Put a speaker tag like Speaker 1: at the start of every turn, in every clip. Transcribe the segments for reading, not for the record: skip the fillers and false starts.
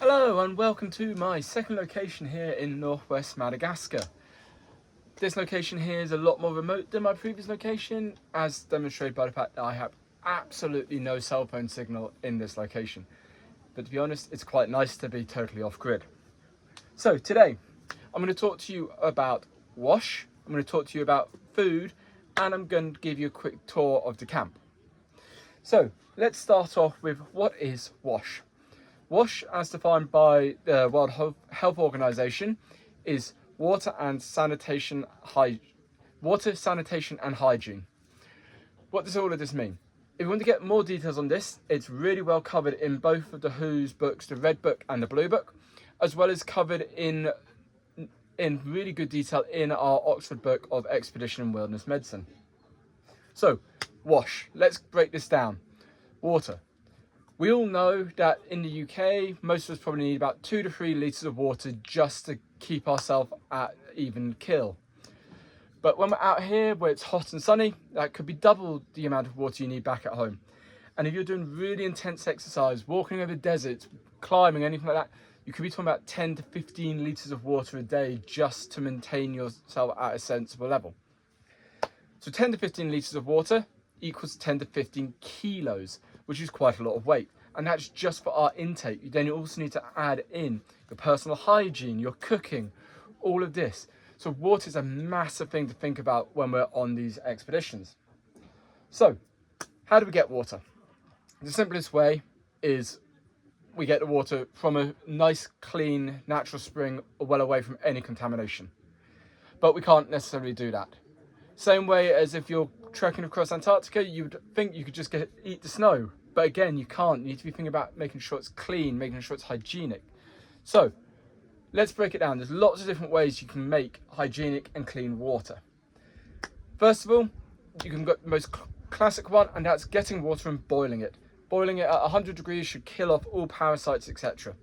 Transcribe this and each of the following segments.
Speaker 1: Hello and welcome to my second location here in northwest Madagascar. This location here is a lot more remote than my previous location, as demonstrated by the fact that I have absolutely no cell phone signal in this location. But to be honest, it's quite nice to be totally off grid. So today, I'm going to talk to you about wash, I'm going to talk to you about food, and I'm going to give you a quick tour of the camp. So let's start off with what is wash. WASH, as defined by the World Health Organization, is water, sanitation, and hygiene. What does all of this mean? If you want to get more details on this, it's really well covered in both of the WHO's books, the Red Book and the Blue Book, as well as covered in really good detail in our Oxford book of Expedition and Wilderness Medicine. So, WASH. Let's break this down. Water. We all know that in the UK, most of us probably need about 2 to 3 litres of water just to keep ourselves at even kill. But when we're out here where it's hot and sunny, that could be double the amount of water you need back at home. And if you're doing really intense exercise, walking over deserts, climbing, anything like that, you could be talking about 10 to 15 litres of water a day just to maintain yourself at a sensible level. So 10 to 15 litres of water equals 10 to 15 kilos, which is quite a lot of weight. And that's just for our intake. Then you also need to add in your personal hygiene, your cooking, all of this. So water is a massive thing to think about when we're on these expeditions. So how do we get water? The simplest way is we get the water from a nice, clean, natural spring, well away from any contamination. But we can't necessarily do that. Same way as if you're trekking across Antarctica, you would think you could just eat the snow. But again, you can't. You need to be thinking about making sure it's clean, making sure it's hygienic. So let's break it down. There's lots of different ways you can make hygienic and clean water. First of all, you can get the most classic one, and that's getting water and boiling it. Boiling it at 100 degrees should kill off all parasites, etc.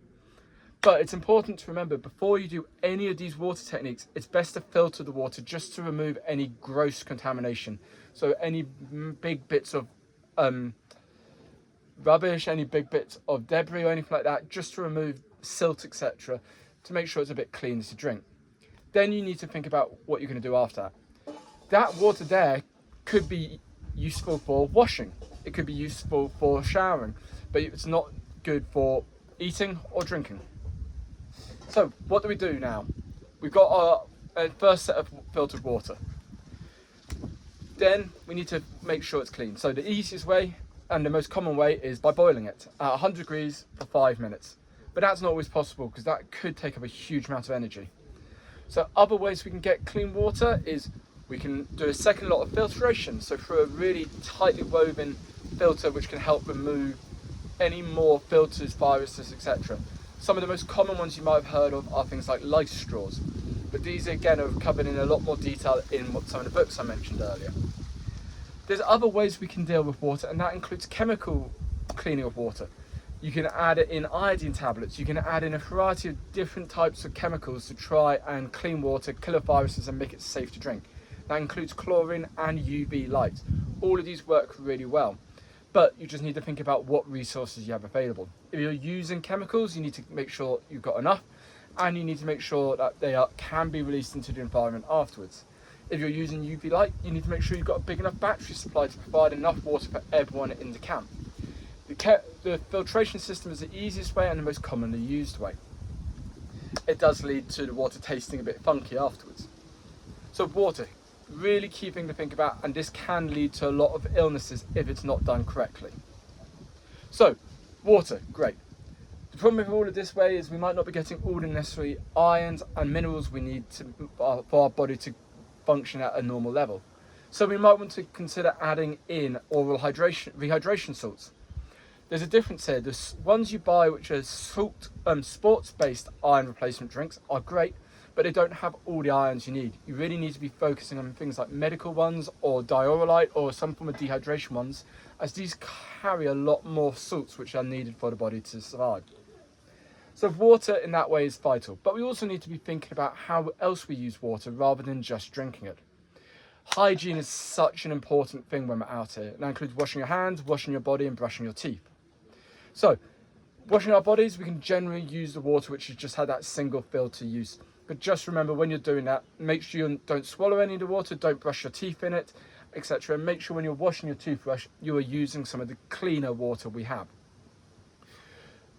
Speaker 1: But it's important to remember, before you do any of these water techniques, it's best to filter the water just to remove any gross contamination. So any big bits of rubbish, any big bits of debris or anything like that, just to remove silt, etc., to make sure it's a bit cleaner to drink. Then you need to think about what you're going to do after that. That water there could be useful for washing. It could be useful for showering, but it's not good for eating or drinking. So what do we do now? We've got our first set of filtered water. Then we need to make sure it's clean. So the easiest way and the most common way is by boiling it at 100 degrees for 5 minutes. But that's not always possible because that could take up a huge amount of energy. So other ways we can get clean water is we can do a second lot of filtration. So through a really tightly woven filter which can help remove any more filters, viruses, etc. Some of the most common ones you might have heard of are things like lice straws. But these again are covered in a lot more detail in some of the books I mentioned earlier. There's other ways we can deal with water, and that includes chemical cleaning of water. You can add it in iodine tablets. You can add in a variety of different types of chemicals to try and clean water, kill off viruses and make it safe to drink. That includes chlorine and UV light. All of these work really well. But you just need to think about what resources you have available. If you're using chemicals, you need to make sure you've got enough, and you need to make sure that they can be released into the environment afterwards. If you're using UV light, you need to make sure you've got a big enough battery supply to provide enough water for everyone in the camp. The filtration system is the easiest way and the most commonly used way. It does lead to the water tasting a bit funky afterwards. So water, really key thing to think about, and this can lead to a lot of illnesses if it's not done correctly. So water, great. The problem with all of this way is we might not be getting all the necessary ions and minerals we need for our body to function at a normal level. So we might want to consider adding in oral rehydration salts. There's a difference here. The ones you buy which are sports-based iron replacement drinks are great, but they don't have all the ions you need. You really need to be focusing on things like medical ones or diorolite or some form of dehydration ones, as these carry a lot more salts which are needed for the body to survive. So water in that way is vital, but we also need to be thinking about how else we use water rather than just drinking it. Hygiene is such an important thing when we're out here. That includes washing your hands, washing your body and brushing your teeth. So Washing our bodies, we can generally use the water which has just had that single filter use. But just remember, when you're doing that, make sure you don't swallow any of the water, don't brush your teeth in it, etc. And make sure when you're washing your toothbrush, you are using some of the cleaner water we have.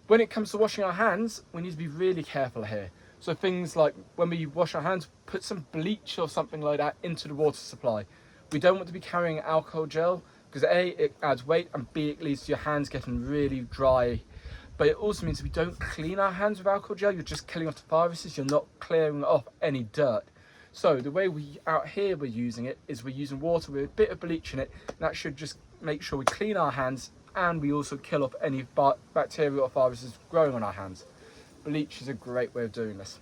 Speaker 1: When it comes to washing our hands, we need to be really careful here. So things like when we wash our hands, put some bleach or something like that into the water supply. We don't want to be carrying alcohol gel because A, it adds weight, and B, it leads to your hands getting really dry. But it also means if we don't clean our hands with alcohol gel, you're just killing off the viruses, you're not clearing off any dirt. So the way we out here we're using it is we're using water with a bit of bleach in it, and that should just make sure we clean our hands, and we also kill off any bacteria or viruses growing on our hands. Bleach is a great way of doing this.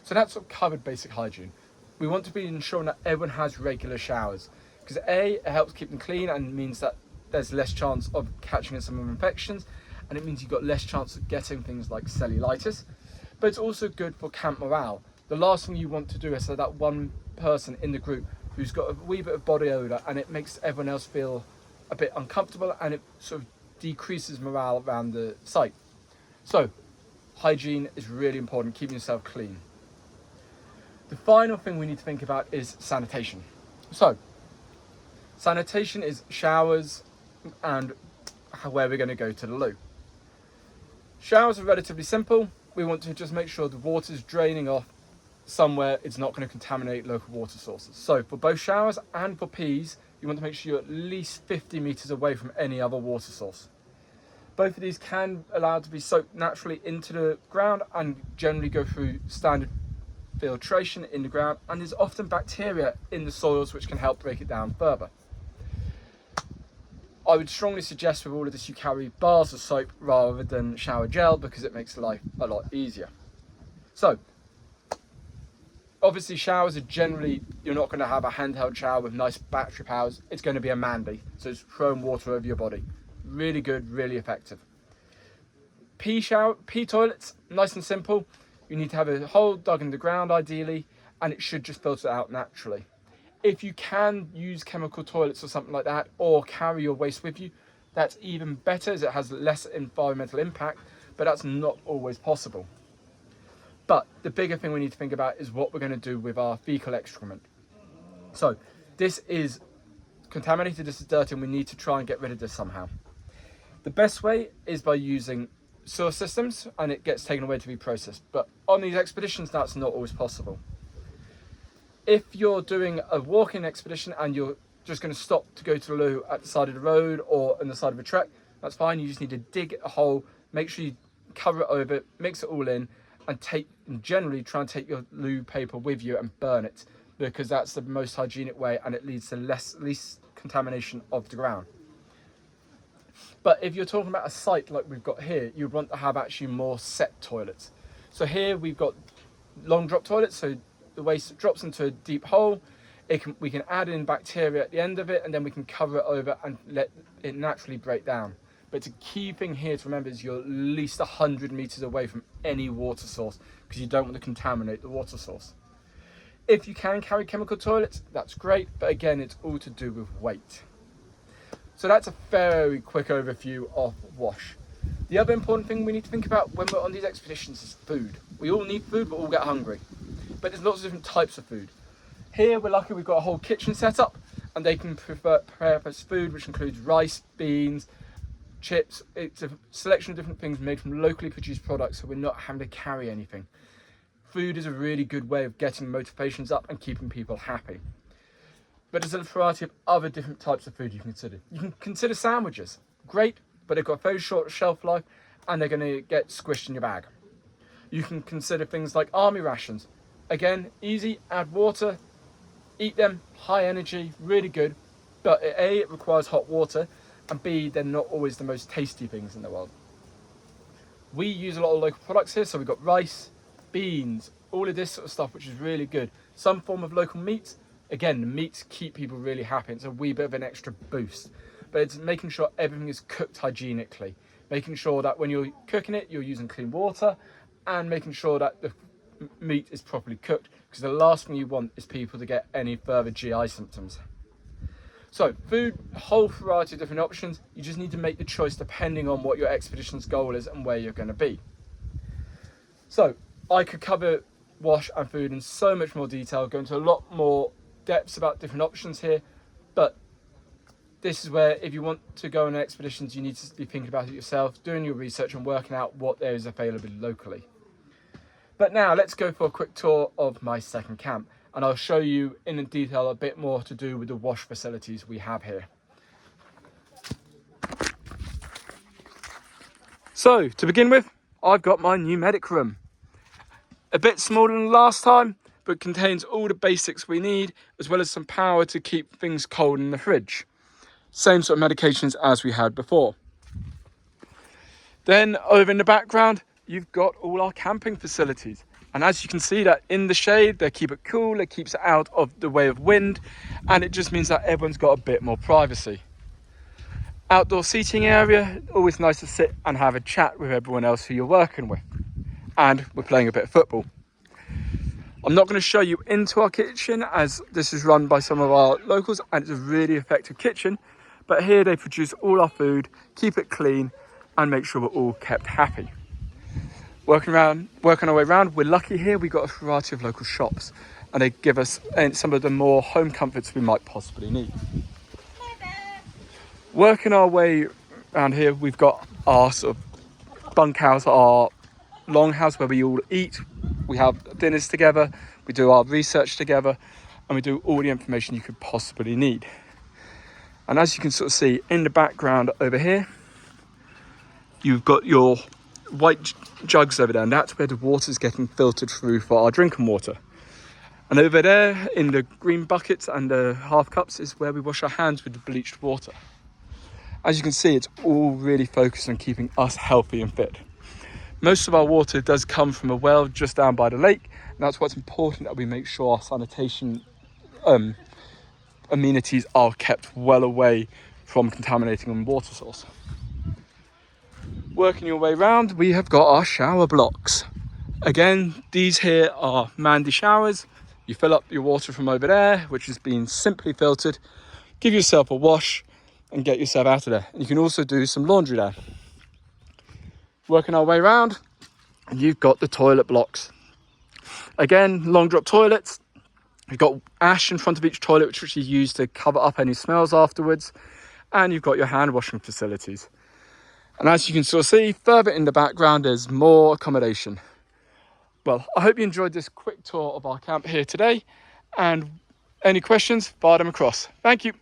Speaker 1: So that's sort of covered basic hygiene. We want to be ensuring that everyone has regular showers, because A, it helps keep them clean and means that there's less chance of catching some of infections, and it means you've got less chance of getting things like cellulitis. But it's also good for camp morale. The last thing you want to do is have that one person in the group who's got a wee bit of body odour, and it makes everyone else feel a bit uncomfortable, and it sort of decreases morale around the site. So hygiene is really important, keeping yourself clean. The final thing we need to think about is sanitation. So sanitation is showers and where we're going to go to the loo. Showers are relatively simple. We want to just make sure the water is draining off somewhere it's not going to contaminate local water sources. So for both showers and for peas, you want to make sure you're at least 50 meters away from any other water source. Both of these can allow to be soaked naturally into the ground and generally go through standard filtration in the ground, and there's often bacteria in the soils which can help break it down further. I would strongly suggest with all of this you carry bars of soap rather than shower gel, because it makes life a lot easier. So obviously showers are generally, you're not going to have a handheld shower with nice battery powers. It's going to be a man-bath, so it's throwing water over your body. Really good, really effective. Pee toilets, nice and simple. You need to have a hole dug in the ground ideally, and it should just filter out naturally. If you can use chemical toilets or something like that, or carry your waste with you, that's even better as it has less environmental impact, but that's not always possible. But the bigger thing we need to think about is what we're going to do with our fecal excrement. So this is contaminated, this is dirty, and we need to try and get rid of this somehow. The best way is by using sewer systems, and it gets taken away to be processed. But on these expeditions, that's not always possible. If you're doing a walking expedition and you're just going to stop to go to the loo at the side of the road or on the side of a trek, that's fine. You just need to dig a hole, make sure you cover it over, mix it all in, and generally try and take your loo paper with you and burn it, because that's the most hygienic way and it leads to least contamination of the ground. But if you're talking about a site like we've got here, you'd want to have actually more set toilets. So here we've got long drop toilets, so the waste drops into a deep hole. We can add in bacteria at the end of it, and then we can cover it over and let it naturally break down. But the key thing here to remember is you're at least 100 meters away from any water source, because you don't want to contaminate the water source. If you can carry chemical toilets, that's great, but again, it's all to do with weight. So that's a very quick overview of WASH. The other important thing we need to think about when we're on these expeditions is food. We all need food, but all get hungry. But there's lots of different types of food. Here we're lucky we've got a whole kitchen set up, and they can prepare us food which includes rice, beans, chips. It's a selection of different things made from locally produced products, so we're not having to carry anything. Food is a really good way of getting motivations up and keeping people happy. But there's a variety of other different types of food you can consider. You can consider sandwiches. Great, but they've got a very short shelf life and they're going to get squished in your bag. You can consider things like army rations. Again, easy, add water, eat them, high energy, really good. But A, it requires hot water, and B, they're not always the most tasty things in the world. We use a lot of local products here, so we've got rice, beans, all of this sort of stuff, which is really good. Some form of local meat. Again, the meats keep people really happy. It's a wee bit of an extra boost. But it's making sure everything is cooked hygienically. Making sure that when you're cooking it, you're using clean water, and making sure that the meat is properly cooked, because the last thing you want is people to get any further GI symptoms. So food, a whole variety of different options. You just need to make the choice depending on what your expedition's goal is and where you're going to be. So I could cover wash and food in so much more detail, go into a lot more depths about different options here, but this is where, if you want to go on expeditions, you need to be thinking about it yourself, doing your research and working out what there is available locally. But now let's go for a quick tour of my second camp, and I'll show you in detail a bit more to do with the wash facilities we have here. So to begin with, I've got my new medic room. A bit smaller than last time, but contains all the basics we need, as well as some power to keep things cold in the fridge. Same sort of medications as we had before. Then over in the background, you've got all our camping facilities. And as you can see, that in the shade, they keep it cool, it keeps it out of the way of wind, and it just means that everyone's got a bit more privacy. Outdoor seating area, always nice to sit and have a chat with everyone else who you're working with. And we're playing a bit of football. I'm not going to show you into our kitchen, as this is run by some of our locals and it's a really effective kitchen. But here they produce all our food, keep it clean, and make sure we're all kept happy. Working our way around, we're lucky here, we've got a variety of local shops, and they give us some of the more home comforts we might possibly need. Working our way around here, we've got our sort of bunkhouse, our longhouse where we all eat, we have dinners together, we do our research together, and we do all the information you could possibly need. And as you can sort of see in the background over here, you've got your white jugs over there, and that's where the water's getting filtered through for our drinking water. And over there in the green buckets and the half cups is where we wash our hands with the bleached water. As you can see, it's all really focused on keeping us healthy and fit. Most of our water does come from a well just down by the lake, and that's what's important, that we make sure our sanitation amenities are kept well away from contaminating the water source. Working your way around, we have got our shower blocks. Again, these here are Mandy showers. You fill up your water from over there, which has been simply filtered, give yourself a wash and get yourself out of there. And you can also do some laundry there. Working our way around, and you've got the toilet blocks. Again, long drop toilets. You've got ash in front of each toilet, which you use to cover up any smells afterwards. And you've got your hand washing facilities. And as you can sort of see, further in the background, there's more accommodation. Well, I hope you enjoyed this quick tour of our camp here today. And any questions, fire them across. Thank you.